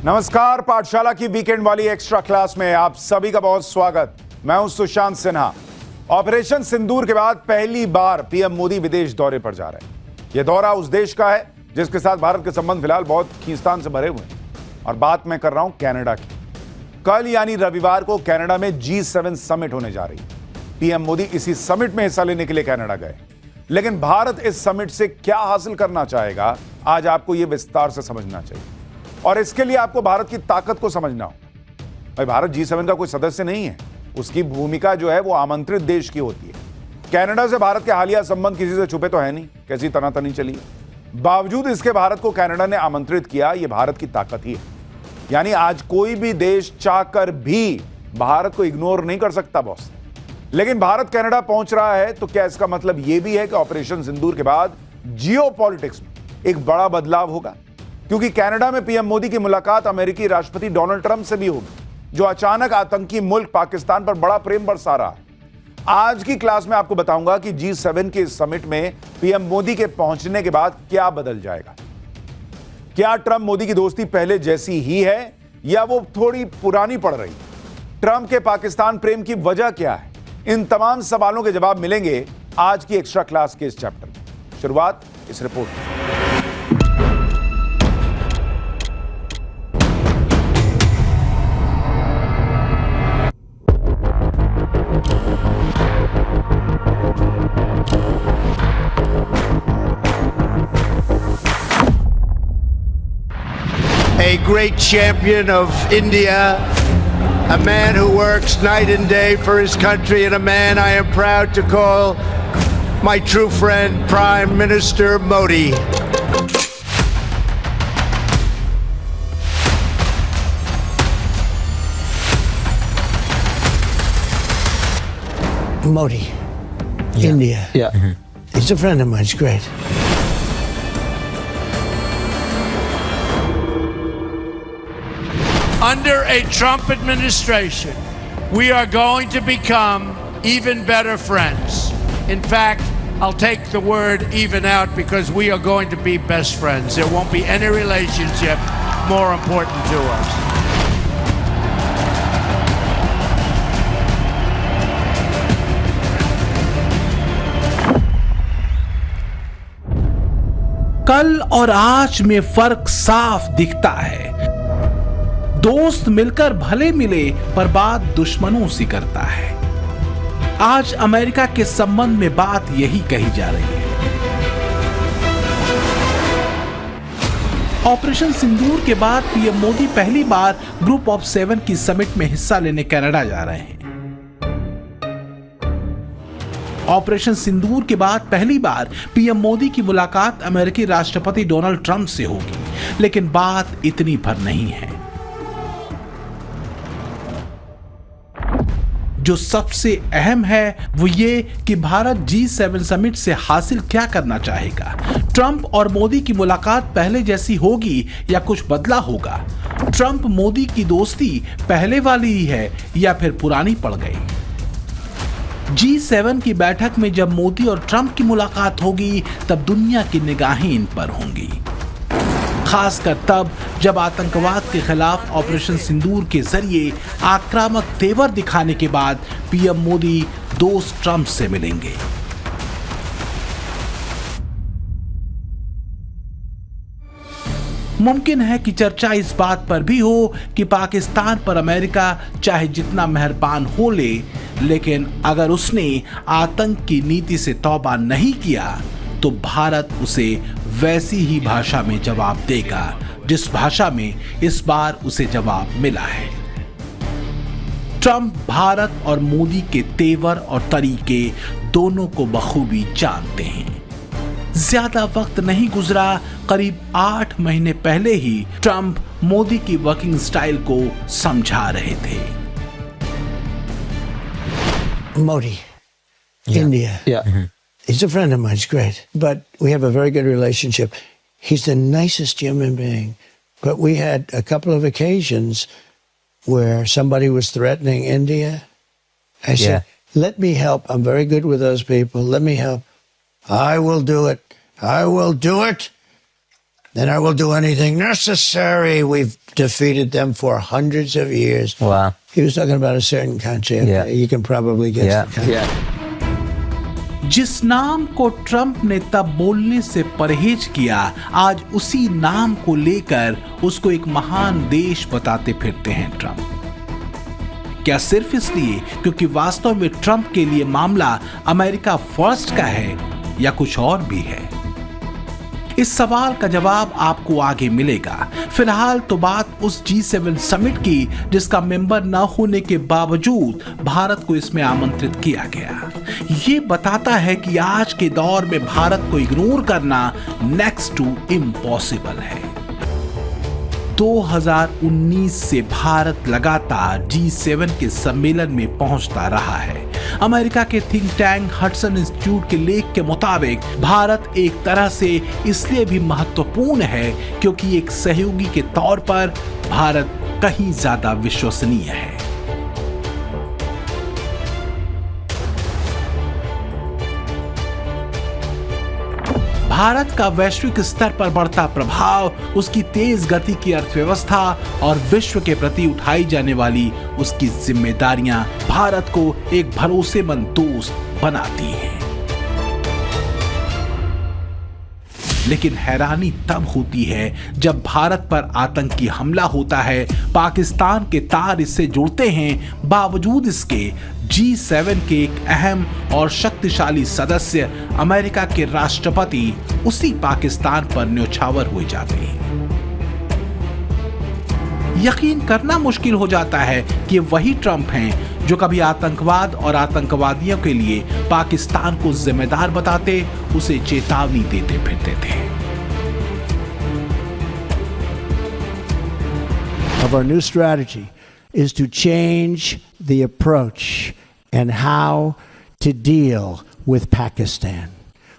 नमस्कार, पाठशाला की वीकेंड वाली एक्स्ट्रा क्लास में आप सभी का बहुत स्वागत। मैं हूं सुशांत सिन्हा। ऑपरेशन सिंदूर के बाद पहली बार पीएम मोदी विदेश दौरे पर जा रहे हैं। यह दौरा उस देश का है जिसके साथ भारत के संबंध फिलहाल बहुत खींचतान से भरे हुए हैं, और बात मैं कर रहा हूं कनाडा की। कल यानी रविवार को कनाडा में G7 समिट होने जा रही है। पीएम मोदी इसी समिट में हिस्सा लेने के लिए कनाडा गए, लेकिन भारत इस समिट से क्या हासिल करना चाहेगा, आज आपको यह विस्तार से समझना चाहिए। और इसके लिए आपको भारत की ताकत को समझना हो। भाई, भारत G7 का कोई सदस्य नहीं है, उसकी भूमिका जो है वो आमंत्रित देश की होती है। कनाडा से भारत के हालिया संबंध किसी से छुपे तो है नहीं, कैसी तनातनी चली है। बावजूद इसके भारत को कनाडा ने आमंत्रित किया, यह भारत की ताकत ही है। यानी आज कोई भी देश चाहकर भी भारत को इग्नोर नहीं कर सकता बॉस। लेकिन भारत कनाडा पहुंच रहा है तो क्या इसका मतलब यह भी है कि ऑपरेशन सिंदूर के बाद जियोपॉलिटिक्स में एक बड़ा बदलाव होगा? क्योंकि कनाडा में पीएम मोदी की मुलाकात अमेरिकी राष्ट्रपति डोनाल्ड ट्रंप से भी होगी, जो अचानक आतंकी मुल्क पाकिस्तान पर बड़ा प्रेम बरसा रहा है। आज की क्लास में आपको बताऊंगा कि G7 के समिट में पीएम मोदी के पहुंचने के बाद क्या बदल जाएगा। क्या ट्रंप मोदी की दोस्ती पहले जैसी ही है या वो थोड़ी पुरानी पड़ रही? ट्रंप के पाकिस्तान प्रेम की वजह क्या है? इन तमाम सवालों के जवाब मिलेंगे आज की एक्स्ट्रा क्लास के इस चैप्टर में। शुरुआत इस रिपोर्ट में। A great champion of India, a man who works night and day for his country, and a man I am proud to call my true friend, Prime Minister Modi. Modi, India. Yeah. He's a friend of mine. He's great. Under a Trump administration, we are going to become even better friends. In fact, I'll take the word even out because we are going to be best friends. There won't be any relationship more important to us. कल और आज में फर्क साफ दिखता है। दोस्त मिलकर भले मिले पर बात दुश्मनों से करता है। आज अमेरिका के संबंध में बात यही कही जा रही है। ऑपरेशन सिंदूर के बाद पीएम मोदी पहली बार ग्रुप ऑफ 7 की समिट में हिस्सा लेने कनाडा जा रहे हैं। ऑपरेशन सिंदूर के बाद पहली बार पीएम मोदी की मुलाकात अमेरिकी राष्ट्रपति डोनाल्ड ट्रंप से होगी, लेकिन बात इतनी भर नहीं है। जो सबसे अहम है वो ये कि भारत G7 समिट से हासिल क्या करना चाहेगा। ट्रंप और मोदी की मुलाकात पहले जैसी होगी या कुछ बदला होगा? ट्रंप मोदी की दोस्ती पहले वाली ही है या फिर पुरानी पड़ गई? G7 की बैठक में जब मोदी और ट्रंप की मुलाकात होगी तब दुनिया की निगाहें इन पर होंगी, खासकर तब जब आतंकवाद के खिलाफ ऑपरेशन सिंदूर के जरिए आक्रामक तेवर दिखाने के बाद पीएम मोदी दोस्त ट्रंप से मिलेंगे। मुमकिन है कि चर्चा इस बात पर भी हो कि पाकिस्तान पर अमेरिका चाहे जितना मेहरबान हो ले, लेकिन अगर उसने आतंक की नीति से तौबा नहीं किया तो भारत उसे वैसी ही भाषा में जवाब देगा जिस भाषा में इस बार उसे जवाब मिला है। ट्रंप भारत और मोदी के तेवर और तरीके दोनों को बखूबी जानते हैं। ज्यादा वक्त नहीं गुजरा, करीब 8 महीने पहले ही ट्रंप मोदी की वर्किंग स्टाइल को समझा रहे थे। Modi, India. Yeah. He's a friend of mine. He's great. But we have a very good relationship. He's the nicest human being. But we had a couple of occasions where somebody was threatening India. I said, let me help. I'm very good with those people. Let me help. I will do it. I will do it. and I will do anything necessary. We've defeated them for hundreds of years. Wow. He was talking about a certain country. Okay, Yeah. you can probably guess the country. Yeah. जिस नाम को Trump ने तब बोलने से परहेज किया, आज उसी नाम को लेकर उसको एक महान देश बताते फिरते हैं ट्रंप। क्या सिर्फ इसलिए क्योंकि वास्तव में ट्रंप के लिए मामला अमेरिका फर्स्ट का है या कुछ और भी है? इस सवाल का जवाब आपको आगे मिलेगा। फिलहाल तो बात उस G7 समिट की जिसका मेंबर न होने के बावजूद भारत को इसमें आमंत्रित किया गया। ये बताता है कि आज के दौर में भारत को इग्नोर करना नेक्स्ट टू इम्पॉसिबल है। 2019 से भारत लगातार G7 के सम्मेलन में पहुंचता रहा है। अमेरिका के थिंक टैंक हडसन इंस्टीट्यूट के लेख के मुताबिक भारत एक तरह से इसलिए भी महत्वपूर्ण है क्योंकि एक सहयोगी के तौर पर भारत कहीं ज्यादा विश्वसनीय है। भारत का वैश्विक स्तर पर बढ़ता प्रभाव, उसकी तेज गति की अर्थव्यवस्था और विश्व के प्रति उठाई जाने वाली उसकी जिम्मेदारियां भारत को एक भरोसेमंद दोस्त बनाती हैं। लेकिन हैरानी तब होती है जब भारत पर आतंकी हमला होता है, पाकिस्तान के तार इससे जुड़ते हैं, बावजूद इसके G7 के एक अहम और शक्तिशाली सदस्य अमेरिका के राष्ट्रपति उसी पाकिस्तान पर न्योछावर हुए जाते हैं। यकीन करना मुश्किल हो जाता है कि वही ट्रंप हैं जो कभी आतंकवाद और आतंकवादियों के लिए पाकिस्तान को जिम्मेदार बताते, उसे चेतावनी देते फिरते थे। Of our new strategy is to change the approach and how to deal with Pakistan.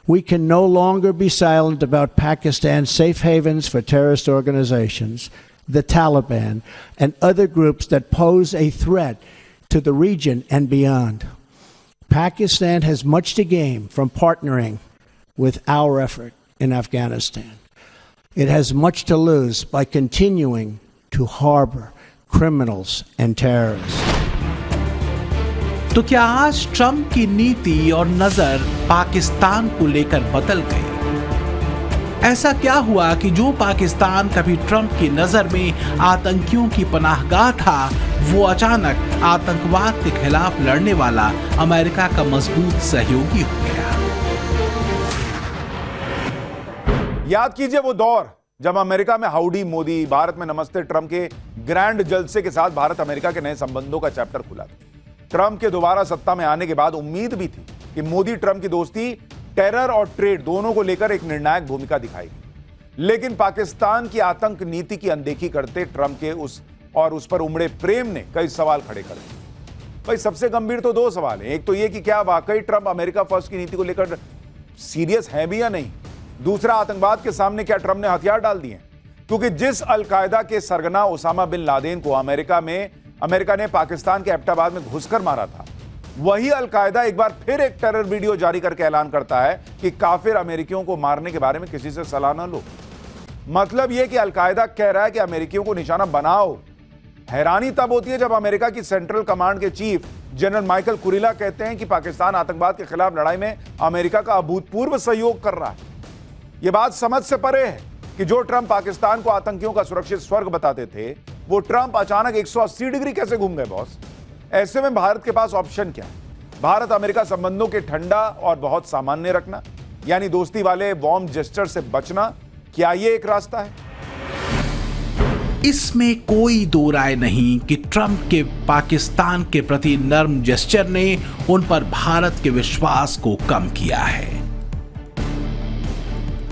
We can no longer be silent about Pakistan's safe havens for terrorist organizations, the Taliban, and other groups that pose a threat to the region and beyond. Pakistan has much to gain from partnering with our effort in Afghanistan. It has much to lose by continuing to harbor criminals and terrorists. तो क्या आज Trump की नीति और नजर पाकिस्तान को लेकर बदल गई? ऐसा क्या हुआ कि जो पाकिस्तान कभी ट्रंप की नजर में आतंकियों की पनाहगाह था, वो अचानक आतंकवाद के खिलाफ लड़ने वाला अमेरिका का मजबूत सहयोगी हो गया? याद कीजिए वो दौर जब अमेरिका में हाउडी मोदी, भारत में नमस्ते ट्रंप के ग्रैंड जलसे के साथ भारत अमेरिका के नए संबंधों का चैप्टर खुला था। ट्रंप के दोबारा सत्ता में आने के बाद उम्मीद भी थी कि मोदी ट्रंप की दोस्ती टेरर और ट्रेड दोनों को लेकर एक निर्णायक भूमिका दिखाएगी। लेकिन पाकिस्तान की आतंक नीति की अनदेखी करते ट्रंप के उस पर उमड़े प्रेम ने कई सवाल खड़े कर दिए। भाई सबसे गंभीर तो दो सवाल हैं। एक तो यह कि क्या वाकई ट्रंप अमेरिका फर्स्ट की नीति को लेकर सीरियस है भी या नहीं। दूसरा, आतंकवाद के सामने क्या ट्रंप ने हथियार डाल दिए? क्योंकि जिस अलकायदा के सरगना ओसामा बिन लादेन को अमेरिका ने पाकिस्तान के एबटाबाद में घुसकर मारा था, वही अलकायदा एक बार फिर एक टेरर वीडियो जारी करके ऐलान करता है कि काफिर अमेरिकियों को मारने के बारे में किसी से सलाह न लो। मतलब यह कि अलकायदा कह रहा है कि अमेरिकियों को निशाना बनाओ। हैरानी तब होती है जब अमेरिका की सेंट्रल कमांड के चीफ जनरल माइकल कुरिला कहते हैं कि पाकिस्तान आतंकवाद के खिलाफ लड़ाई में अमेरिका का अभूतपूर्व सहयोग कर रहा है। यह बात समझ से परे है कि जो ट्रंप पाकिस्तान को आतंकियों का सुरक्षित स्वर्ग बताते थे, वो ट्रंप अचानक 180 डिग्री कैसे घूम गए बॉस? ऐसे में भारत के पास ऑप्शन क्या है? भारत अमेरिका संबंधों के ठंडा और बहुत सामान्य रखना, यानी दोस्ती वाले वार्म जेस्चर से बचना, क्या यह एक रास्ता है? इसमें कोई दो राय नहीं कि ट्रंप के पाकिस्तान के प्रति नर्म जेस्चर ने उन पर भारत के विश्वास को कम किया है।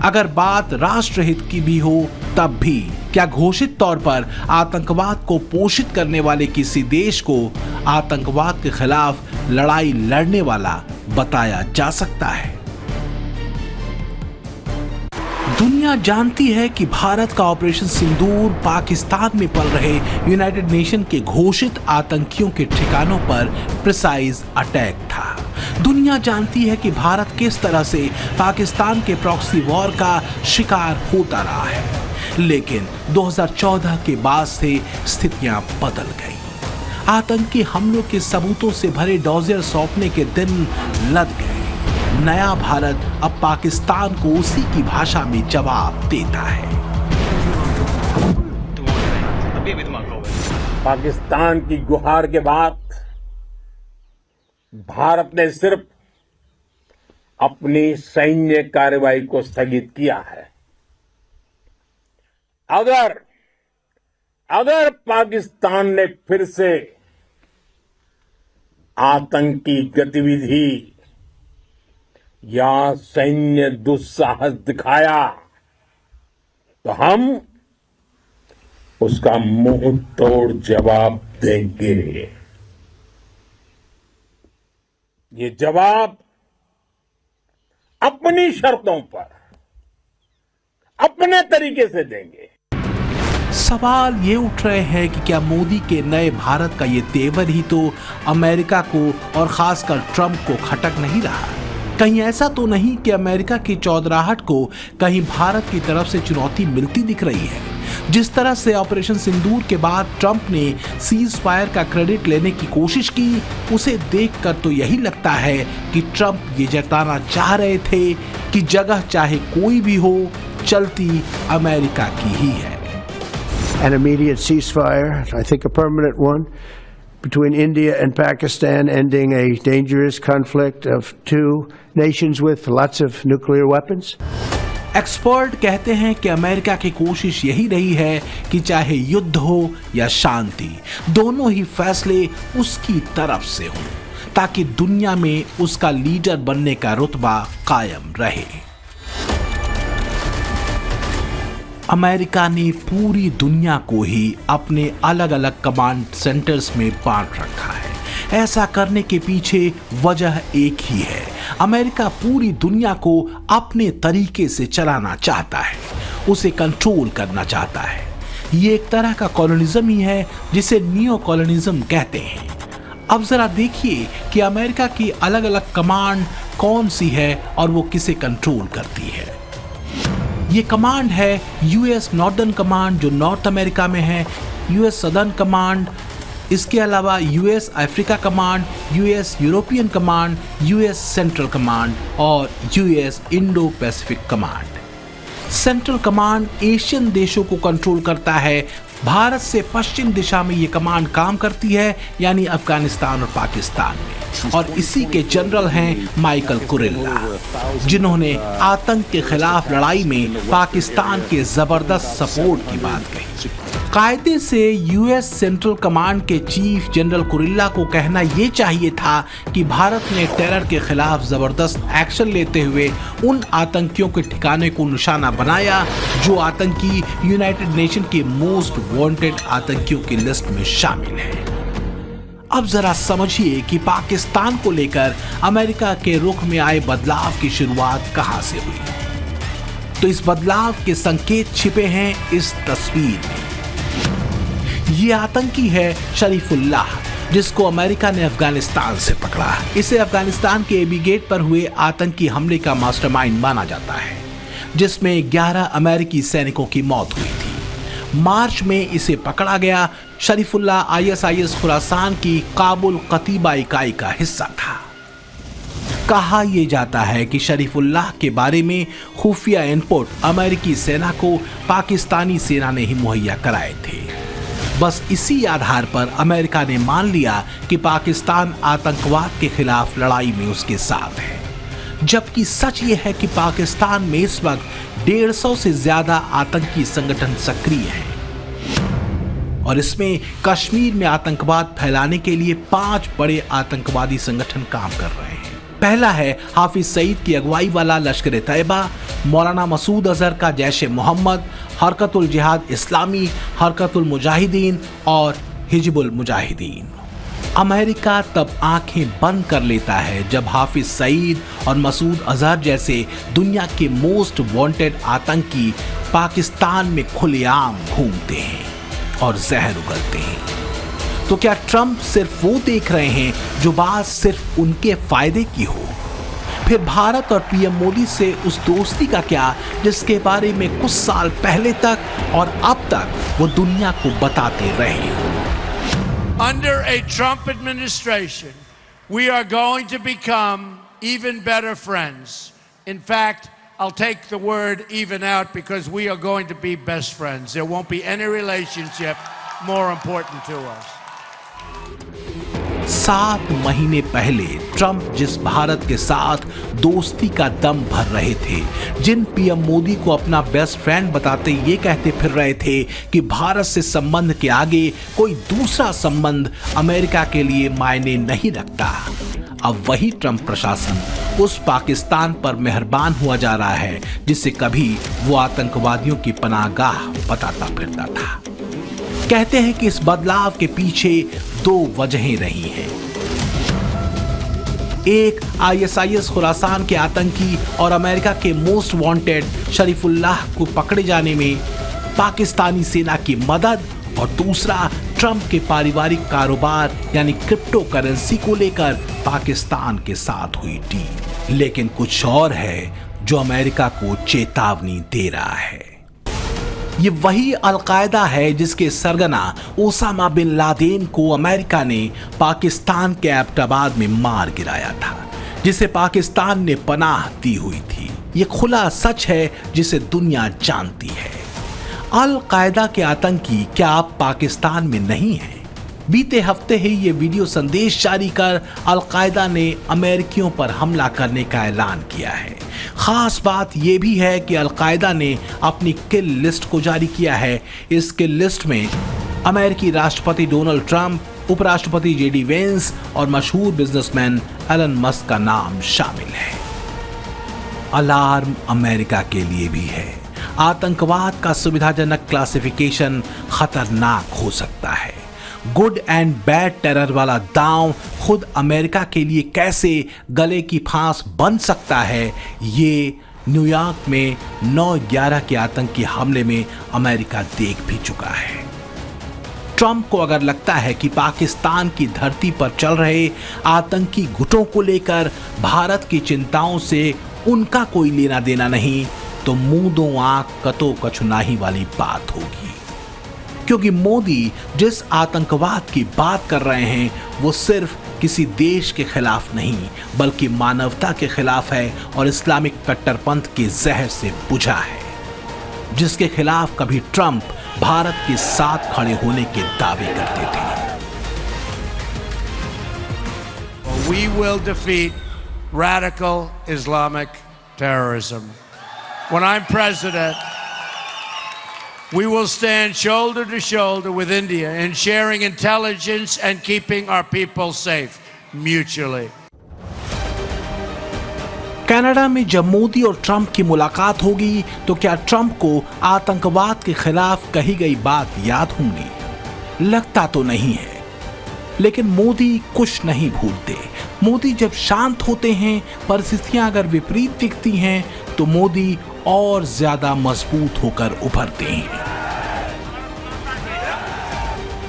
अगर बात राष्ट्रहित की भी हो तब भी क्या घोषित तौर पर आतंकवाद को पोषित करने वाले किसी देश को आतंकवाद के खिलाफ लड़ाई लड़ने वाला बताया जा सकता है? दुनिया जानती है कि भारत का ऑपरेशन सिंदूर पाकिस्तान में पल रहे यूनाइटेड नेशन के घोषित आतंकियों के ठिकानों पर प्रिसाइज अटैक था। दुनिया जानती है कि भारत किस तरह से पाकिस्तान के प्रॉक्सी वॉर का शिकार होता रहा है, लेकिन 2014 के बाद से स्थितियां बदल गई। आतंकी हमलों के सबूतों से भरे डोजियर सौंपने के दिन लद गए। नया भारत अब पाकिस्तान को उसी की भाषा में जवाब देता है। पाकिस्तान की गुहार के बाद भारत ने सिर्फ अपनी सैन्य कार्रवाई को स्थगित किया है। अगर पाकिस्तान ने फिर से आतंकी गतिविधि या सैन्य दुस्साहस दिखाया तो हम उसका मुंह तोड़ जवाब देंगे। ये जवाब अपनी शर्तों पर अपने तरीके से देंगे। सवाल ये उठ रहे हैं कि क्या मोदी के नए भारत का ये तेवर ही तो अमेरिका को और खासकर ट्रंप को खटक नहीं रहा? कहीं ऐसा तो नहीं कि अमेरिका की चौधराहट को कहीं भारत की तरफ से चुनौती मिलती दिख रही है? जिस तरह से ऑपरेशन सिंदूर के बाद ट्रंप ने सीज फायर का क्रेडिट लेने की कोशिश की, उसे देखकर तो यही लगता है कि ट्रंप ये जताना चाह रहे थे कि जगह चाहे कोई भी हो, चलती अमेरिका की ही है। An immediate ceasefire, I think a permanent one, between India and Pakistan, ending a dangerous conflict of two nations with lots of nuclear weapons. Expert कहते हैं कि अमेरिका की कोशिश यही रही है कि चाहे युद्ध हो या शांति, दोनों ही फैसले उसकी तरफ से हों, ताकि दुनिया में उसका लीडर बनने का रुतबा कायम रहे। अमेरिका ने पूरी दुनिया को ही अपने अलग अलग कमांड सेंटर्स में बांट रखा है। ऐसा करने के पीछे वजह एक ही है, अमेरिका पूरी दुनिया को अपने तरीके से चलाना चाहता है, उसे कंट्रोल करना चाहता है। ये एक तरह का कॉलोनिज्म ही है जिसे नियो कॉलोनिज्म कहते हैं। अब जरा देखिए कि अमेरिका की अलग अलग कमांड कौन सी है और वो किसे कंट्रोल करती है। ये कमांड है यूएस नॉर्दर्न कमांड जो नॉर्थ अमेरिका में है, यूएस सदर्न कमांड, इसके अलावा US Africa command, US European command, US central command और US Indo Pacific command. Central command Asian देशों को कंट्रोल करता है। भारत से पश्चिम दिशा में ये कमांड काम करती है, यानी अफगानिस्तान और पाकिस्तान में, और इसी के जनरल हैं माइकल कुरिल्ला, जिन्होंने आतंक के खिलाफ लड़ाई में पाकिस्तान के जबरदस्त सपोर्ट की बात कही। कायदे से यूएस सेंट्रल कमांड के चीफ जनरल कुरिल्ला को कहना यह चाहिए था कि भारत ने टेरर के खिलाफ जबरदस्त एक्शन लेते हुए उन आतंकियों के ठिकाने को निशाना बनाया जो आतंकी यूनाइटेड नेशन के मोस्ट वांटेड आतंकियों की लिस्ट में शामिल है। अब जरा समझिए कि पाकिस्तान को लेकर अमेरिका के रुख में आए बदलाव की शुरुआत कहां से हुई। तो इस बदलाव के संकेत छिपे हैं इस तस्वीर में। ये आतंकी है शरीफुल्लाह, जिसको अमेरिका ने अफगानिस्तान से पकड़ा। इसे अफगानिस्तान के एबी गेट पर हुए आतंकी हमले का मास्टरमाइंड माना जाता है, जिसमें 11 अमेरिकी सैनिकों की मौत हुई थी। मार्च में इसे पकड़ा गया। शरीफुल्लाह आईएसआईएस खुरासान की काबुल कतीबा इकाई का हिस्सा था। कहा यह जाता है कि शरीफुल्लाह के बारे में खुफिया इनपुट अमेरिकी सेना को पाकिस्तानी सेना ने ही मुहैया कराए थे। बस इसी आधार पर अमेरिका ने मान लिया कि पाकिस्तान आतंकवाद के खिलाफ लड़ाई में उसके साथ है, जबकि सच ये है कि पाकिस्तान में इस वक्त 150 से ज्यादा आतंकी संगठन सक्रिय हैं और इसमें कश्मीर में आतंकवाद फैलाने के लिए 5 बड़े आतंकवादी संगठन काम कर रहे हैं। पहला है हाफिज सईद की अगुवाई वाला लश्कर तैयबा, मौलाना मसूद अजहर का जैश ए मोहम्मद, हरकतुल जिहाद इस्लामी, हरकतुल मुजाहिदीन और हिजबुल मुजाहिदीन। अमेरिका तब आंखें बंद कर लेता है जब हाफिज सईद और मसूद अजहर जैसे दुनिया के मोस्ट वांटेड आतंकी पाकिस्तान में खुलेआम घूमते हैं और जहर उगलते हैं। तो क्या ट्रंप सिर्फ वो देख रहे हैं जो बात सिर्फ उनके फायदे की हो? फिर भारत और पीएम मोदी से उस दोस्ती का क्या जिसके बारे में कुछ साल पहले तक और अब तक वो दुनिया को बताते रहे हो? Under a Trump administration, we are going to become even better friends. In fact, I'll take the word even out because we are going to be best friends. There won't be any relationship more important to us. 7 महीने पहले Trump जिस भारत के साथ दोस्ती का दम भर रहे थे, जिन पीएम मोदी को अपना बेस्ट फ्रेंड बताते ये कहते फिर रहे थे कि भारत से संबंध के आगे कोई दूसरा संबंध अमेरिका के लिए मायने नहीं रखता, अब वही ट्रंप प्रशासन उस पाकिस्तान पर मेहरबान हुआ जा रहा है जिसे कभी वो आतंकवादियों की पनाहगाह बताता फिरता था। कहते हैं कि इस बदलाव के पीछे 2 वजहें रही हैं। एक, आईएसआईएस खुरासान के आतंकी और अमेरिका के मोस्ट वांटेड शरीफुल्लाह को पकड़े जाने में पाकिस्तानी सेना की मदद, और दूसरा ट्रंप के पारिवारिक कारोबार यानी क्रिप्टो करेंसी को लेकर पाकिस्तान के साथ हुई डील। लेकिन कुछ और है जो अमेरिका को चेतावनी दे रहा है। ये वही अलकायदा है जिसके सरगना ओसामा बिन लादेन को अमेरिका ने पाकिस्तान के एबटाबाद में मार गिराया था, जिसे पाकिस्तान ने पनाह दी हुई थी। ये खुला सच है जिसे दुनिया जानती है। अल कायदा के आतंकी क्या अब पाकिस्तान में नहीं है? बीते हफ्ते ही ये वीडियो संदेश जारी कर अल कायदा ने अमेरिकियों पर हमला करने का ऐलान किया है। खास बात यह भी है कि अल कायदा ने अपनी किल लिस्ट को जारी किया है। इस किल लिस्ट में अमेरिकी राष्ट्रपति डोनाल्ड ट्रंप, उपराष्ट्रपति जेडी वेंस और मशहूर बिजनेसमैन एलन मस्क का नाम शामिल है। अलार्म अमेरिका के लिए भी है। आतंकवाद का सुविधाजनक क्लासिफिकेशन खतरनाक हो सकता है। गुड एंड बैड टेरर वाला दांव खुद अमेरिका के लिए कैसे गले की फांस बन सकता है, ये न्यूयॉर्क में 9/11 के आतंकी हमले में अमेरिका देख भी चुका है। ट्रंप को अगर लगता है कि पाकिस्तान की धरती पर चल रहे आतंकी गुटों को लेकर भारत की चिंताओं से उनका कोई लेना देना नहीं, तो मुंह दो आंख कतो कछुनाही वाली बात होगी। क्योंकि मोदी जिस आतंकवाद की बात कर रहे हैं वो सिर्फ किसी देश के खिलाफ नहीं बल्कि मानवता के खिलाफ है और इस्लामिक कट्टरपंथ के जहर से बुझा है, जिसके खिलाफ कभी ट्रंप भारत के साथ खड़े होने के दावे करते थे। We will defeat radical Islamic terrorism. When I'm president, we will stand shoulder to shoulder with India in sharing intelligence and keeping our people safe mutually. Canada में जब मोदी और ट्रंप की मुलाकात होगी तो क्या ट्रंप को आतंकवाद के खिलाफ कही गई बात याद होंगी? लगता तो नहीं है, लेकिन मोदी कुछ नहीं भूलते। मोदी जब शांत होते हैं, परिस्थितियां अगर विपरीत दिखती हैं, तो मोदी और ज्यादा मजबूत होकर उभरते हैं।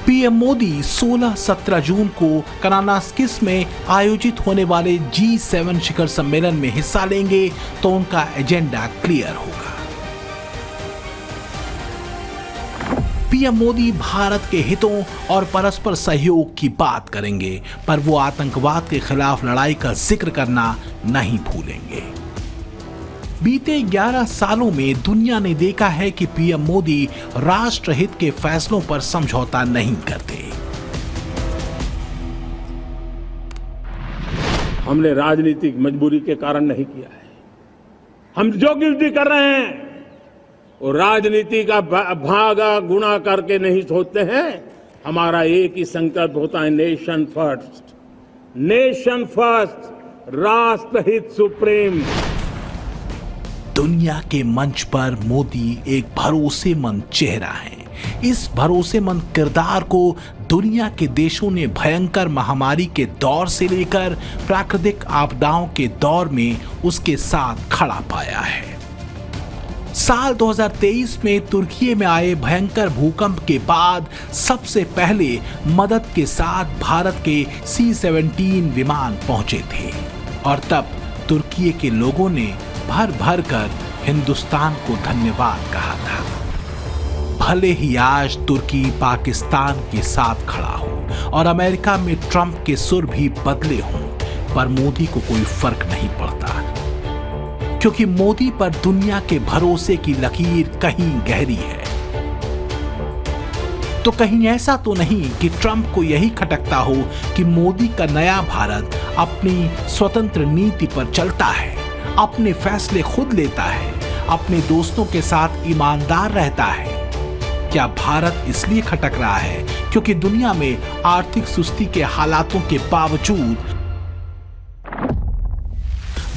पीएम मोदी 16-17 जून को कानानास्किस में आयोजित होने वाले G7 शिखर सम्मेलन में हिस्सा लेंगे, तो उनका एजेंडा क्लियर होगा। पीएम मोदी भारत के हितों और परस्पर सहयोग की बात करेंगे, पर वो आतंकवाद के खिलाफ लड़ाई का जिक्र करना नहीं भूलेंगे। बीते 11 सालों में दुनिया ने देखा है कि पीएम मोदी राष्ट्रहित के फैसलों पर समझौता नहीं करते। हमने राजनीतिक मजबूरी के कारण नहीं किया है। हम जो गिल्टी कर रहे हैं वो राजनीति का भागा गुणा करके नहीं सोचते हैं। हमारा एक ही संकल्प होता है, नेशन फर्स्ट, नेशन फर्स्ट, राष्ट्रहित सुप्रीम। दुनिया के मंच पर मोदी एक भरोसेमंद चेहरा है। इस भरोसेमंद किरदार को दुनिया के देशों ने भयंकर महामारी के दौर से लेकर प्राकृतिक आपदाओं के दौर में उसके साथ खड़ा पाया है। साल 2023 में तुर्की में आए भयंकर भूकंप के बाद सबसे पहले मदद के साथ भारत के C-17 विमान पहुंचे थे और तब तुर्की के लोगों ने भर भर कर हिंदुस्तान को धन्यवाद कहा था। भले ही आज तुर्की पाकिस्तान के साथ खड़ा हो और अमेरिका में ट्रंप के सुर भी बदले हों, पर मोदी को कोई फर्क नहीं पड़ता, क्योंकि मोदी पर दुनिया के भरोसे की लकीर कहीं गहरी है। तो कहीं ऐसा तो नहीं कि ट्रंप को यही खटकता हो कि मोदी का नया भारत अपनी स्वतंत्र नीति पर चलता है, अपने फैसले खुद लेता है, अपने दोस्तों के साथ ईमानदार रहता है। क्या भारत इसलिए खटक रहा है क्योंकि दुनिया में आर्थिक सुस्ती के हालातों के बावजूद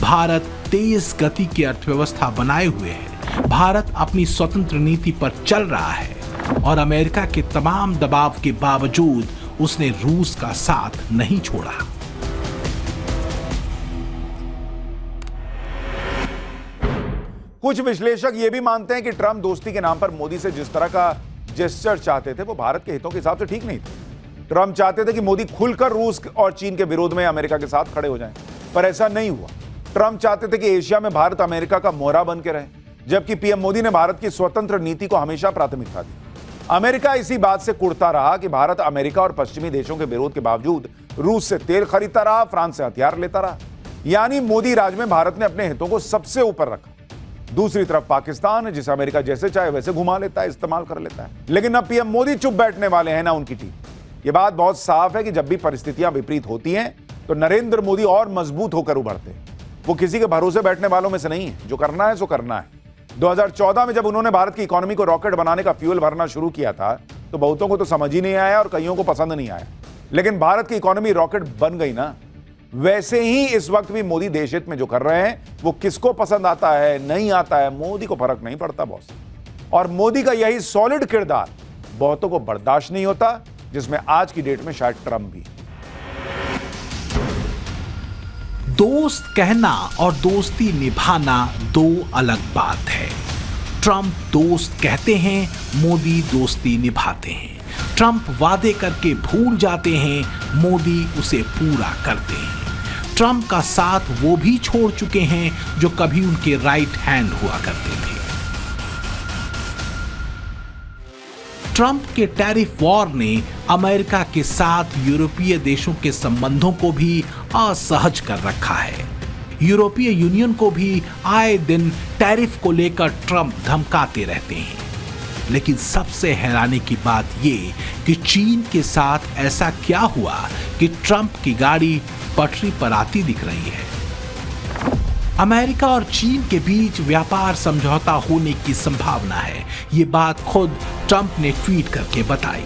भारत तेज गति की अर्थव्यवस्था बनाए हुए है, भारत अपनी स्वतंत्र नीति पर चल रहा है और अमेरिका के तमाम दबाव के बावजूद उसने रूस का साथ नहीं छोड़ा। कुछ विश्लेषक ये भी मानते हैं कि ट्रंप दोस्ती के नाम पर मोदी से जिस तरह का जेस्चर चाहते थे वो भारत के हितों के हिसाब से ठीक नहीं थे। ट्रंप चाहते थे कि मोदी खुलकर रूस और चीन के विरोध में अमेरिका के साथ खड़े हो जाएं, पर ऐसा नहीं हुआ। ट्रंप चाहते थे कि एशिया में भारत अमेरिका का मोहरा बन के रहे, जबकि पीएम मोदी ने भारत की स्वतंत्र नीति को हमेशा प्राथमिकता दी। अमेरिका इसी बात से कुढ़ता रहा कि भारत अमेरिका और पश्चिमी देशों के विरोध के बावजूद रूस से तेल खरीदता रहा, फ्रांस से हथियार लेता रहा। यानी मोदी राज में भारत ने अपने हितों को सबसे ऊपर रखा। दूसरी तरफ पाकिस्तान है, जिसे अमेरिका जैसे चाहे वैसे घुमा लेता है, इस्तेमाल कर लेता है। लेकिन अब पीएम मोदी चुप बैठने वाले हैं ना उनकी टीम। यह बात बहुत साफ है कि जब भी परिस्थितियां विपरीत होती हैं तो नरेंद्र मोदी और मजबूत होकर उभरते हैं। वो किसी के भरोसे बैठने वालों में से नहीं है। जो करना है सो करना है। 2014 में जब उन्होंने भारत की इकोनॉमी को रॉकेट बनाने का फ्यूल भरना शुरू किया था तो बहुतों को तो समझ ही नहीं आया और कईयों को पसंद नहीं आया, लेकिन भारत की इकोनॉमी रॉकेट बन गई ना। वैसे ही इस वक्त भी मोदी देश हित में जो कर रहे हैं वो किसको पसंद आता है नहीं आता है, मोदी को फर्क नहीं पड़ता बॉस। और मोदी का यही सॉलिड किरदार बहुतों को बर्दाश्त नहीं होता, जिसमें आज की डेट में शायद ट्रंप भी। दोस्त कहना और दोस्ती निभाना दो अलग बात है। ट्रंप दोस्त कहते हैं, मोदी दोस्ती निभाते हैं। ट्रंप वादे करके भूल जाते हैं, मोदी उसे पूरा करते हैं। ट्रंप का साथ वो भी छोड़ चुके हैं जो कभी उनके राइट हैंड हुआ करते थे। ट्रंप के टैरिफ वॉर ने अमेरिका के साथ यूरोपीय देशों के संबंधों को भी असहज कर रखा है। यूरोपीय यूनियन को भी आए दिन टैरिफ को लेकर ट्रंप धमकाते रहते हैं। लेकिन सबसे हैरानी की बात यह कि चीन के साथ ऐसा क्या हुआ कि ट्रंप की गाड़ी पटरी पर आती दिख रही है। अमेरिका और चीन के बीच व्यापार समझौता होने की संभावना है, ये बात खुद ट्रंप ने ट्वीट करके बताई।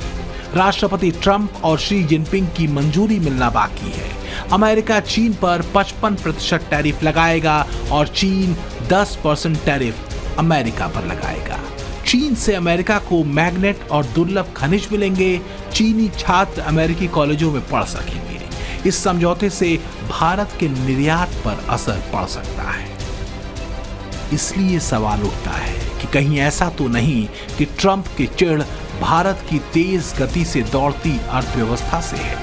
राष्ट्रपति ट्रंप और शी जिनपिंग की मंजूरी मिलना बाकी है। अमेरिका चीन पर 55% टैरिफ लगाएगा और चीन 10% टैरिफ अमेरिका पर लगाएगा। चीन से अमेरिका को मैग्नेट और दुर्लभ खनिज मिलेंगे। चीनी छात्र अमेरिकी कॉलेजों में पढ़ सकेंगे। इस समझौते से भारत के निर्यात पर असर पड़ सकता है। इसलिए सवाल उठता है कि कहीं ऐसा तो नहीं कि ट्रंप की चिढ़ भारत की तेज गति से दौड़ती अर्थव्यवस्था से है।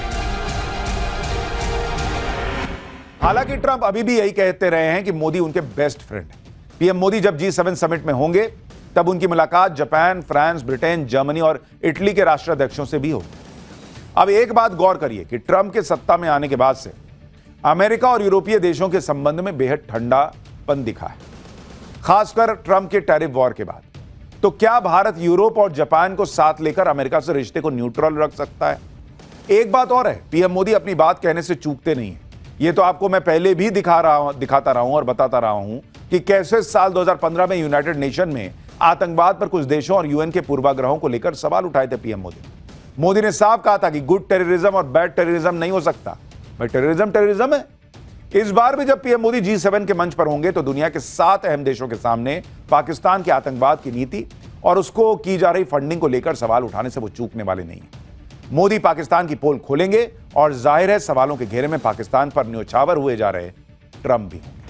हालांकि ट्रंप अभी भी यही कहते रहे हैं कि मोदी उनके बेस्ट फ्रेंड हैं। पीएम मोदी जब G7 समिट में होंगे तब उनकी मुलाकात जापान, फ्रांस, ब्रिटेन, जर्मनी और इटली के राष्ट्राध्यक्षों से भी होगी। अब एक बात गौर करिए कि ट्रंप के सत्ता में आने के बाद से अमेरिका और यूरोपीय देशों के संबंध में बेहद ठंडापन दिखा है, खासकर ट्रंप के टैरिफ वॉर के बाद। तो क्या भारत यूरोप और जापान को साथ लेकर अमेरिका से रिश्ते को न्यूट्रल रख सकता है? एक बात और है, पीएम मोदी अपनी बात कहने से चूकते नहीं है। यह तो आपको मैं पहले भी दिखाता रहा हूं और बताता रहा हूं कि कैसे साल 2015 में यूनाइटेड नेशन में आतंकवाद पर कुछ देशों और यूएन के पूर्वाग्रहों को लेकर सवाल उठाए थे पीएम मोदी। मोदी ने साफ कहा था कि गुड टेररिज्म और बैड टेररिज्म नहीं हो सकता, भाई टेररिज्म टेररिज्म है। इस बार भी जब पीएम मोदी G7 के मंच पर होंगे तो दुनिया के 7 अहम देशों के सामने पाकिस्तान के आतंकवाद की नीति और उसको की जा रही फंडिंग को लेकर सवाल उठाने से वो चूकने वाले नहीं हैं। मोदी पाकिस्तान की पोल खोलेंगे और जाहिर है सवालों के घेरे में पाकिस्तान पर न्यौछावर हुए जा रहे ट्रंप भी होंगे।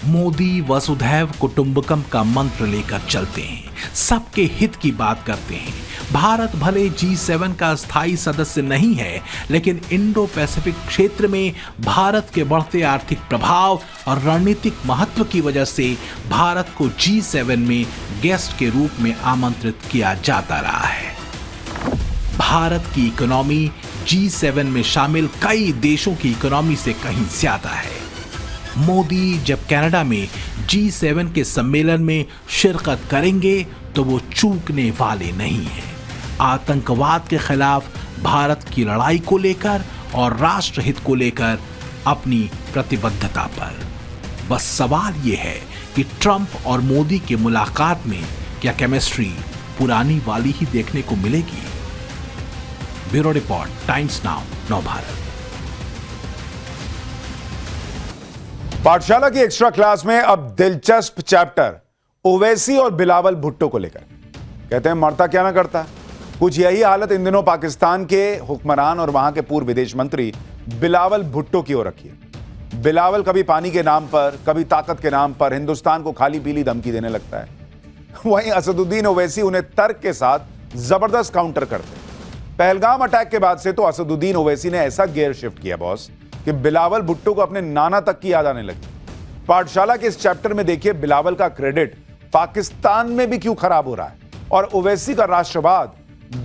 मोदी वसुधैव कुटुंबकम का मंत्र लेकर चलते हैं, सबके हित की बात करते हैं। भारत भले G7 का स्थायी सदस्य नहीं है, लेकिन इंडो पैसिफिक क्षेत्र में भारत के बढ़ते आर्थिक प्रभाव और रणनीतिक महत्व की वजह से भारत को G7 में गेस्ट के रूप में आमंत्रित किया जाता रहा है। भारत की इकोनॉमी G7 में शामिल कई देशों की इकोनॉमी से कहीं ज्यादा है। मोदी जब कनाडा में G7 के सम्मेलन में शिरकत करेंगे तो वो चूकने वाले नहीं हैं। आतंकवाद के खिलाफ भारत की लड़ाई को लेकर और राष्ट्रहित को लेकर अपनी प्रतिबद्धता पर। बस सवाल ये है कि ट्रंप और मोदी की मुलाकात में क्या केमिस्ट्री पुरानी वाली ही देखने को मिलेगी? Bureau report, times now, Navbharat. पाठशाला की एक्स्ट्रा क्लास में अब दिलचस्प चैप्टर ओवैसी और बिलावल भुट्टो को लेकर। कहते हैं मरता क्या ना करता। कुछ यही हालत इन दिनों पाकिस्तान के हुक्मरान और वहां के पूर्व विदेश मंत्री बिलावल भुट्टो की हो रखी है। बिलावल कभी पानी के नाम पर, कभी ताकत के नाम पर हिंदुस्तान को खाली पीली धमकी देने लगता है। वहीं असदुद्दीन ओवैसी उन्हें तर्क के साथ जबरदस्त काउंटर करते हैं। पहलगाम अटैक के बाद से तो असदुद्दीन ओवैसी ने ऐसा गियर शिफ्ट किया बॉस कि बिलावल भुट्टो को अपने नाना तक की याद आने लगी। पाठशाला के इस चैप्टर में देखिए बिलावल का क्रेडिट पाकिस्तान में भी क्यों खराब हो रहा है और ओवैसी का राष्ट्रवाद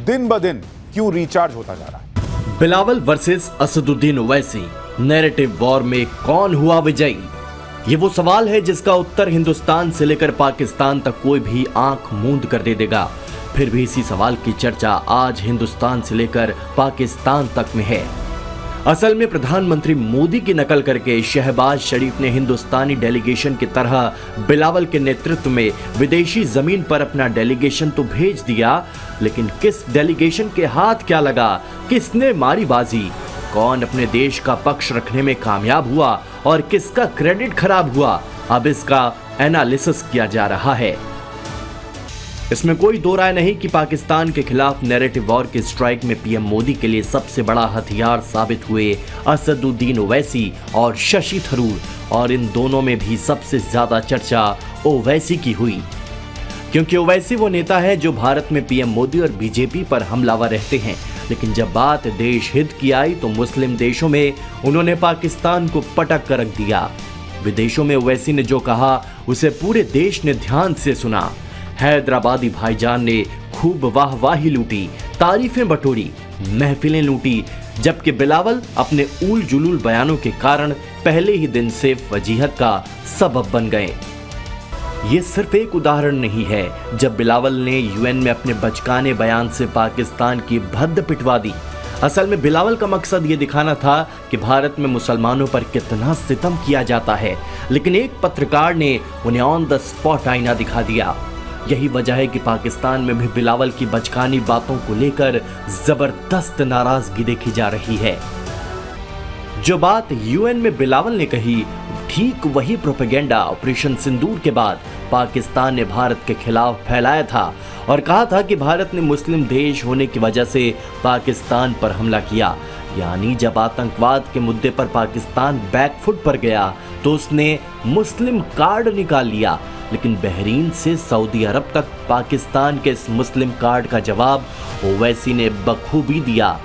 दिन ब दिन क्यों रिचार्ज होता जा रहा है। Bilawal versus Asaduddin Owaisi, narrative war में कौन हुआ विजयी? ये वो सवाल है जिसका उत्तर हिंदुस्तान से लेकर पाकिस्तान तक कोई भी आंख मूंद कर दे देगा। फिर भी इसी सवाल की चर्चा आज हिंदुस्तान से लेकर पाकिस्तान तक में है। असल में प्रधानमंत्री मोदी की नकल करके शहबाज शरीफ ने हिंदुस्तानी डेलीगेशन की तरह बिलावल के नेतृत्व में विदेशी जमीन पर अपना डेलीगेशन तो भेज दिया, लेकिन किस डेलीगेशन के हाथ क्या लगा, किसने मारी बाजी, कौन अपने देश का पक्ष रखने में कामयाब हुआ और किसका क्रेडिट खराब हुआ, अब इसका एनालिसिस किया जा रहा है। इसमें कोई दो राय नहीं कि पाकिस्तान के खिलाफ नैरेटिव वॉर के स्ट्राइक में पीएम मोदी के लिए सबसे बड़ा हथियार साबित हुए असदुद्दीन ओवैसी और शशि थरूर, और इन दोनों में भी सबसे ज्यादा चर्चा ओवैसी की हुई, क्योंकि ओवैसी वो नेता है जो भारत में पीएम मोदी और बीजेपी पर हमलावर रहते हैं, लेकिन जब बात देश हित की आई तो मुस्लिम देशों में उन्होंने पाकिस्तान को पटक कर रख दिया। विदेशों में ओवैसी ने जो कहा उसे पूरे देश ने ध्यान से सुना। हैदराबादी भाईजान ने खूब वाहवाही लूटी, तारीफें बटोरी, महफिलें लूटी, जबकि बिलावल अपने ऊल जुलूल बयानों के कारण पहले ही दिन से फजीहत का सबब बन गए। ये सिर्फ एक उदाहरण नहीं है जब बिलावल ने यूएन में अपने बचकाने बयान से पाकिस्तान की भद्द पिटवा दी। असल में बिलावल का मकसद ये दिखाना था कि भारत में मुसलमानों पर कितना सितम किया जाता है, लेकिन एक पत्रकार ने उन्हें ऑन द स्पॉट आईना दिखा दिया। यही वजह है कि पाकिस्तान में भी बिलावल की बचकानी बातों को लेकर जबरदस्त नाराजगी देखी जा रही है। जो बात यूएन में बिलावल ने कही, ठीक वही प्रोपेगेंडा ऑपरेशन सिंदूर के बाद पाकिस्तान ने भारत के खिलाफ फैलाया था और कहा था कि भारत ने मुस्लिम देश होने की वजह से पाकिस्तान पर हमला किया। यानी जब आतंकवाद के मुद्दे पर पाकिस्तान बैकफुट पर गया तो उसने मुस्लिम कार्ड निकाल लिया, लेकिन बहरीन से सऊदी अरब तक पाकिस्तान के इस मुस्लिम कार्ड का जवाब ओवैसी ने बखूबी दिया।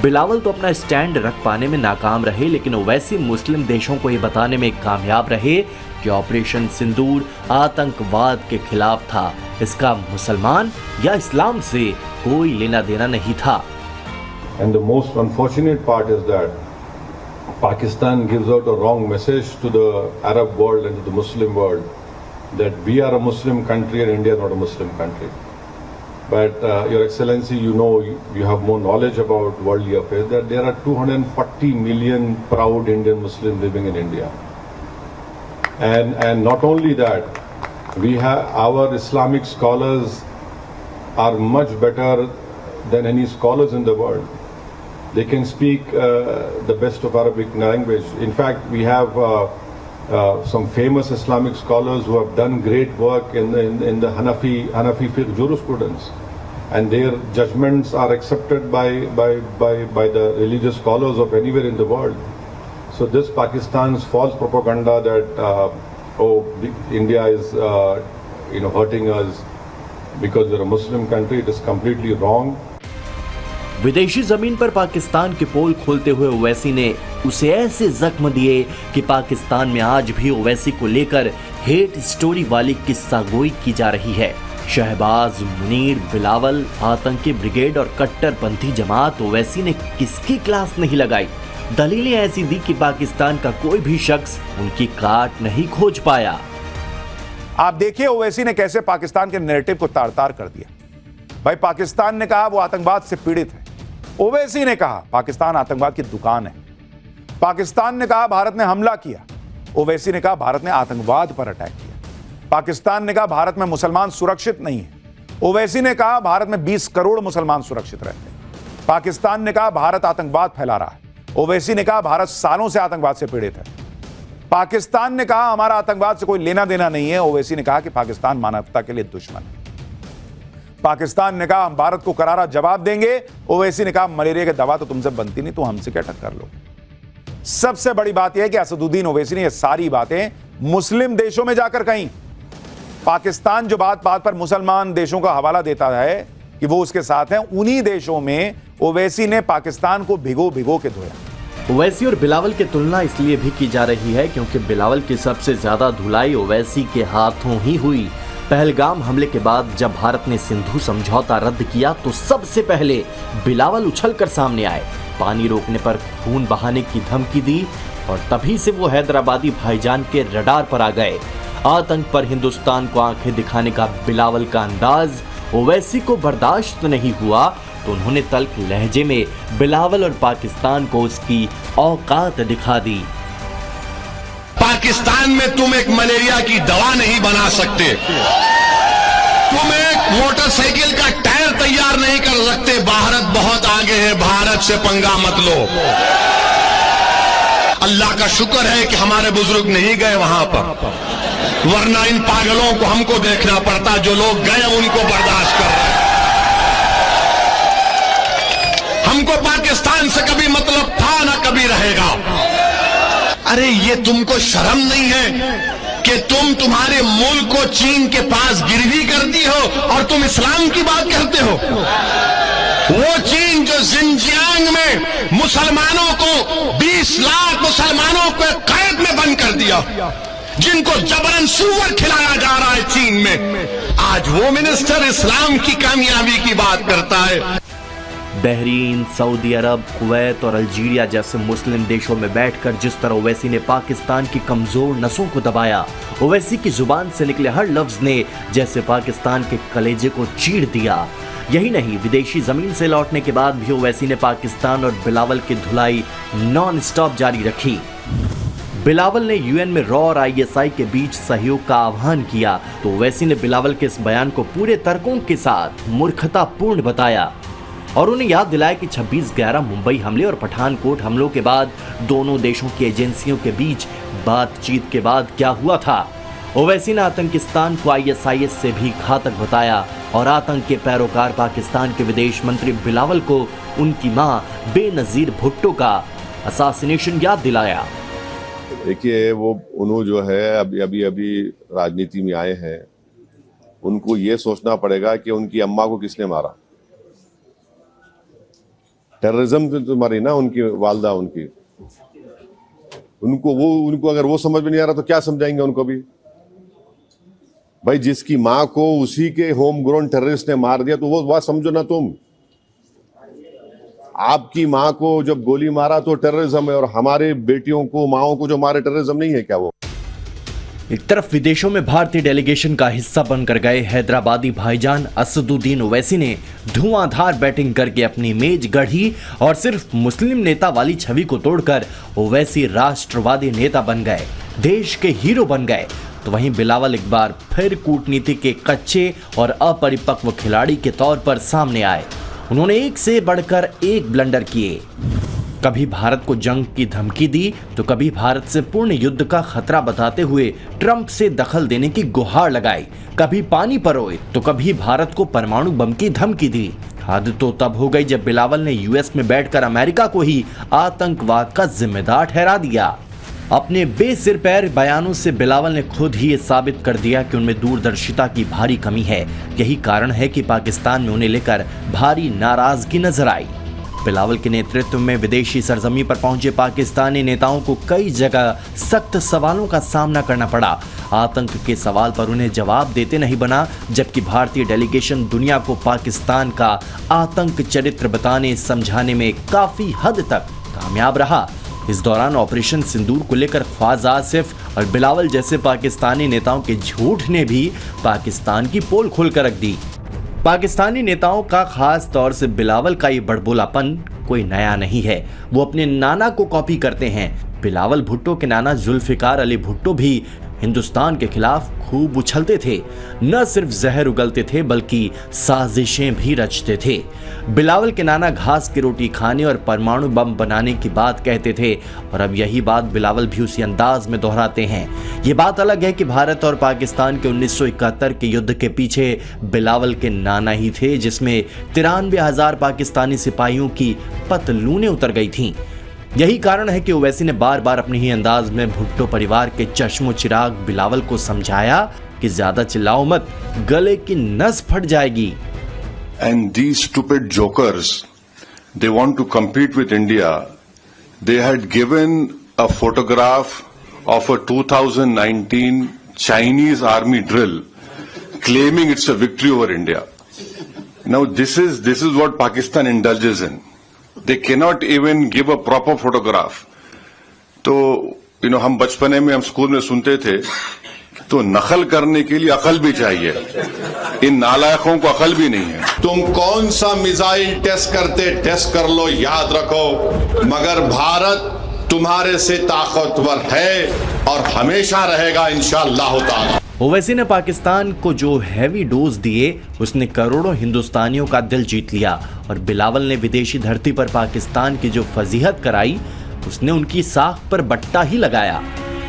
बिलावल तो अपना स्टैंड रख पाने में नाकाम रहे, लेकिन ओवैसी मुस्लिम देशों को ये बताने में कामयाब रहे कि ऑपरेशन सिंदूर आतंकवाद के खिलाफ था, इसका मुसलमान या इस्लाम से कोई लेना देना नहीं था। And the most unfortunate part is that Pakistan gives out a wrong message to the Arab world and to the Muslim world that we are a Muslim country and India is not a Muslim country. But Your Excellency, you know, you have more knowledge about worldly affairs, that there are 240 million proud Indian Muslims living in India. And not only that, we have our Islamic scholars are much better than any scholars in the world. They can speak the best of Arabic language. In fact, we have some famous Islamic scholars who have done great work in the Hanafi fiqh jurisprudence, and their judgments are accepted by the religious scholars of anywhere in the world. So this Pakistan's false propaganda that India is hurting us because we're a Muslim country. It is completely wrong. विदेशी जमीन पर पाकिस्तान के पोल खोलते हुए ओवैसी ने उसे ऐसे जख्म दिए कि पाकिस्तान में आज भी ओवैसी को लेकर हेट स्टोरी वाली किस्सागोई की जा रही है। शहबाज, मुनीर, बिलावल, आतंकी ब्रिगेड और कट्टरपंथी जमात ओवैसी ने किसकी क्लास नहीं लगाई। दलीलें ऐसी दी कि पाकिस्तान का कोई भी शख्स उनकी काट नहीं खोज पाया। आप देखिए ओवैसी ने कैसे पाकिस्तान के नैरेटिव को तार-तार कर दिया। भाई पाकिस्तान ने कहा वो आतंकवाद से पीड़ित है, ओवैसी ने कहा पाकिस्तान आतंकवाद की दुकान है। पाकिस्तान ने कहा भारत ने हमला किया, ओवैसी ने कहा भारत ने आतंकवाद पर अटैक किया। पाकिस्तान ने कहा भारत में मुसलमान सुरक्षित नहीं है, ओवैसी ने कहा भारत में 20 करोड़ मुसलमान सुरक्षित रहते हैं। पाकिस्तान ने कहा भारत आतंकवाद फैला रहा है, ओवैसी ने कहा भारत सालों से आतंकवाद से पीड़ित है। पाकिस्तान ने कहा हमारा आतंकवाद से कोई लेना देना नहीं है, ओवैसी ने कहा कि पाकिस्तान मानवता के लिए दुश्मन है। पाकिस्तान ने कहा हम भारत को करारा जवाब देंगे, ओवैसी ने कहा मलेरिया की दवा तो तुमसे बनती नहीं, तो हमसे क्या टक्कर लोगे। सबसे बड़ी बात यह है कि असदुद्दीन ओवैसी ने यह सारी बातें मुस्लिम देशों में जाकर कहीं। पाकिस्तान जो बात बात पर मुसलमान देशों का हवाला देता है कि वो उसके साथ हैं, उन्हीं देशों में ओवैसी ने पाकिस्तान को भिगो भिगो के धोया। ओवैसी और बिलावल की तुलना इसलिए भी की जा रही है क्योंकि बिलावल की सबसे ज्यादा धुलाई ओवैसी के हाथों ही हुई। पहलगाम हमले के बाद जब भारत ने सिंधु समझौता रद्द किया तो सबसे पहले बिलावल उछलकर सामने आए, पानी रोकने पर खून बहाने की धमकी दी और तभी से वो हैदराबादी भाईजान के रडार पर आ गए। आतंक पर हिंदुस्तान को आंखें दिखाने का बिलावल का अंदाज ओवैसी को बर्दाश्त नहीं हुआ तो उन्होंने तल्ख लहजे में बिलावल और पाकिस्तान को उसकी औकात दिखा दी। पाकिस्तान में तुम एक मलेरिया की दवा नहीं बना सकते, तुम एक मोटरसाइकिल का टायर तैयार नहीं कर सकते। भारत बहुत आगे है, भारत से पंगा मत लो। अल्लाह का शुक्र है कि हमारे बुजुर्ग नहीं गए वहां पर, वरना इन पागलों को हमको देखना पड़ता। जो लोग गए उनको बर्दाश्त कर रहे हैं। हमको पाकिस्तान से कभी मतलब था ना कभी रहेगा। अरे ये तुमको शर्म नहीं है कि तुम्हारे मुल्क को चीन के पास गिरवी कर दी हो और तुम इस्लाम की बात करते हो। वो चीन जो जिनजियांग में मुसलमानों को 20 लाख मुसलमानों को कैद में बंद कर दिया, जिनको जबरन सूअर खिलाया जा रहा है चीन में, आज वो मिनिस्टर इस्लाम की कामयाबी की बात करता है। बहरीन, सऊदी अरब, कुवैत और अल्जीरिया जैसे मुस्लिम देशों में बैठकर जिस तरह ओवैसी ने पाकिस्तान की कमजोर नसों को दबाया, ओवैसी की जुबान से निकले हर लफ्ज ने जैसे पाकिस्तान के कलेजे को चीर दिया। यही नहीं, विदेशी जमीन से लौटने के बाद भी ओवैसी ने पाकिस्तान और बिलावल की धुलाई नॉन स्टॉप जारी रखी। बिलावल ने यूएन में रॉ और आईएसआई के बीच सहयोग का आह्वान किया तो ओवैसी ने बिलावल के इस बयान को पूरे तर्कों के साथ मूर्खतापूर्ण बताया और उन्हें याद दिलाया कि 26/11 मुंबई हमले और पठानकोट हमलों के बाद दोनों देशों की एजेंसियों के बीच बातचीत के बाद क्या हुआ था। ओवैसी ने आतंकिस्तान को आईएसआईएस से भी घातक बताया और आतंक के पैरोकार पाकिस्तान के विदेश मंत्री बिलावल को उनकी मां बेनजीर भुट्टो का असासिनेशन याद दिलाया। देखिए, वो उन्होंने जो है अभी राजनीति में आए हैं, उनको ये सोचना पड़ेगा कि उनकी अम्मा को किसने मारा। टेररिज्म तो मारी ना उनकी वालदा, उनको अगर वो समझ में नहीं आ रहा तो क्या समझाएंगे उनको भी। भाई जिसकी मां को उसी के होम ग्रोन टेररिस्ट ने मार दिया तो वो बात समझो ना तुम। आपकी मां को जब गोली मारा तो टेररिज्म है और हमारे बेटियों को, माओं को जो मारे टेररिज्म नहीं है क्या वो? एक तरफ विदेशों में भारतीय डेलीगेशन का हिस्सा बनकर गए हैदराबादी भाईजान असदुद्दीन ओवैसी ने धुआंधार बैटिंग करके अपनी इमेज गढ़ी और सिर्फ मुस्लिम नेता वाली छवि को तोड़कर ओवैसी राष्ट्रवादी नेता बन गए, देश के हीरो बन गए। तो वहीं बिलावल एक बार फिर कूटनीति के कच्चे और अपरिपक्व खिलाड़ी के तौर पर सामने आए। उन्होंने एक से बढ़कर एक ब्लंडर किए। कभी भारत को जंग की धमकी दी तो कभी भारत से पूर्ण युद्ध का खतरा बताते हुए ट्रंप से दखल देने की गुहार लगाई, कभी पानी परोए तो कभी भारत को परमाणु बम की धमकी दी। हद तो तब हो गई जब बिलावल ने यूएस में बैठकर अमेरिका को ही आतंकवाद का जिम्मेदार ठहरा दिया। अपने बेसिर पैर बयानों से बिलावल ने खुद ही ये साबित कर दिया कि उनमें दूरदर्शिता की भारी कमी है। यही कारण है कि पाकिस्तान में उन्हें लेकर भारी नाराजगी नजर आई। बिलावल के नेतृत्व में विदेशी सरजमी पर पहुंचे पाकिस्तानी नेताओं को कई जगह सख्त सवालों का सामना करना पड़ा। आतंक के सवाल पर उन्हें जवाब देते नहीं बना, जबकि भारतीय डेलीगेशन दुनिया को पाकिस्तान का आतंक चरित्र बताने समझाने में काफी हद तक कामयाब रहा। इस दौरान ऑपरेशन सिंदूर को लेकर ख्वाजा आसिफ और बिलावल जैसे पाकिस्तानी नेताओं के झूठ ने भी पाकिस्तान की पोल खोलकर रख दी। पाकिस्तानी नेताओं का खास तौर से बिलावल का ये बड़बोलापन कोई नया नहीं है। वो अपने नाना को कॉपी करते हैं। बिलावल भुट्टो के नाना जुल्फिकार अली भुट्टो भी हिंदुस्तान के खिलाफ खूब उछलते थे। न सिर्फ जहर उगलते थे बल्कि साजिशें भी रचते थे। बिलावल के नाना घास की रोटी खाने और परमाणु बम बनाने की बात कहते थे और अब यही बात बिलावल भी उसी अंदाज में दोहराते हैं। ये बात अलग है कि भारत और पाकिस्तान के 1971 के युद्ध के पीछे बिलावल के नाना ही थे, जिसमें 93,000 पाकिस्तानी सिपाहियों की पतलूनें उतर गई थीं। यही कारण है कि ओवैसी ने बार बार अपने ही अंदाज में भुट्टो परिवार के चश्मो चिराग बिलावल को समझाया कि ज्यादा चिल्लाओ मत, गले की नस फट जाएगी। And these stupid jokers, they want to compete with India. They had given a photograph of a 2019 Chinese army drill, claiming it's a victory over India. Now this is what Pakistan indulges in. They cannot even give a proper photograph. तो हम बचपने में हम school में सुनते थे, तो नकल करने के लिए अकल भी चाहिए। इन नालायकों को अकल भी नहीं है। तुम कौन सा मिसाइल टेस्ट करते टेस्ट कर लो, याद रखो, मगर भारत तुम्हारे से ताकतवर है और हमेशा रहेगा इंशाअल्लाह ताला। ओवैसी ने पाकिस्तान को जो हैवी डोज दिए उसने करोड़ों हिंदुस्तानियों का दिल जीत लिया और बिलावल ने विदेशी धरती पर पाकिस्तान की जो फजीहत कराई उसने उनकी साख पर बट्टा ही लगाया।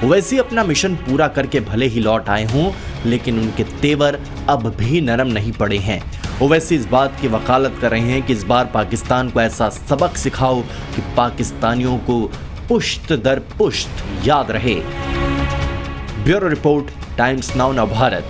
ओवैसी अपना मिशन पूरा करके भले ही लौट आए हों, लेकिन उनके तेवर अब भी नरम नहीं पड़े हैं। ओवैसी इस बात की वकालत कर रहे हैं कि इस बार पाकिस्तान को ऐसा सबक सिखाओ कि पाकिस्तानियों को पुश्त दर पुश्त याद रहे। Bureau report, times now Bharat.